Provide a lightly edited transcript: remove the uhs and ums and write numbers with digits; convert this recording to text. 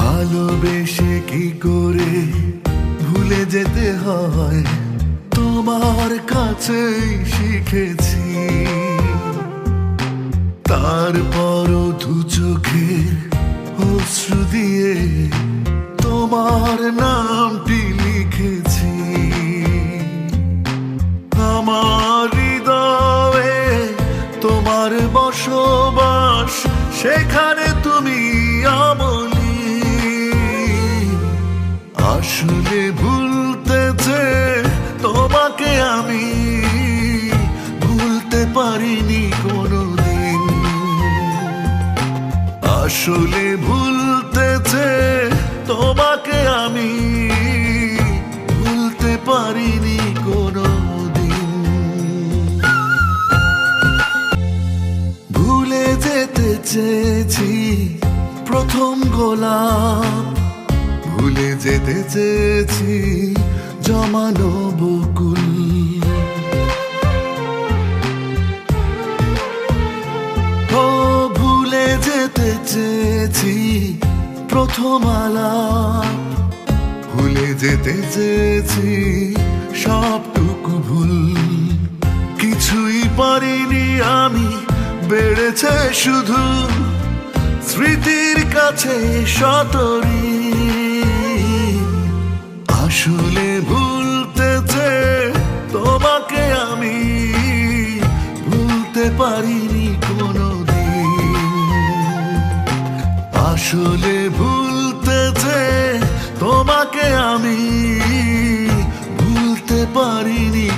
ভালোবেসে কি করে ভুলে যেতে হয় তোমার কাছেই শিখেছি। তারপরও দু চোখের অশ্রু দিয়ে তোমার নামটি লিখেছি। আমার হৃদয়ে তোমার বসবাস, সেখানে তুমি অমলি। আসলে ভুলতে যে তোমাকে আমি ভুলতে পারিনি কোনোদিন। আসলে ভুলতে যে তোমাকে আমি ভুলতে পারিনি কোনোদিন। ভুলে যেতে চেয়েছি প্রথম গোলাপ, ভুলে যেতে চেয়েছি জমানো বকুল। ও ভুলে যেতে চেয়েছি প্রথম আলাপ, ভুলে যেতে চেয়েছি সবটুকু ভুল। কিছুই পারিনি আমি, বেড়েছে শুধু স্মৃতির কাছে শতরি। আসলে ভুলতে যে তোমাকে আমি ভুলতে পারিনি কোনোদিন। আসলে ভুলতে যে তোমাকে আমি ভুলতে পারিনি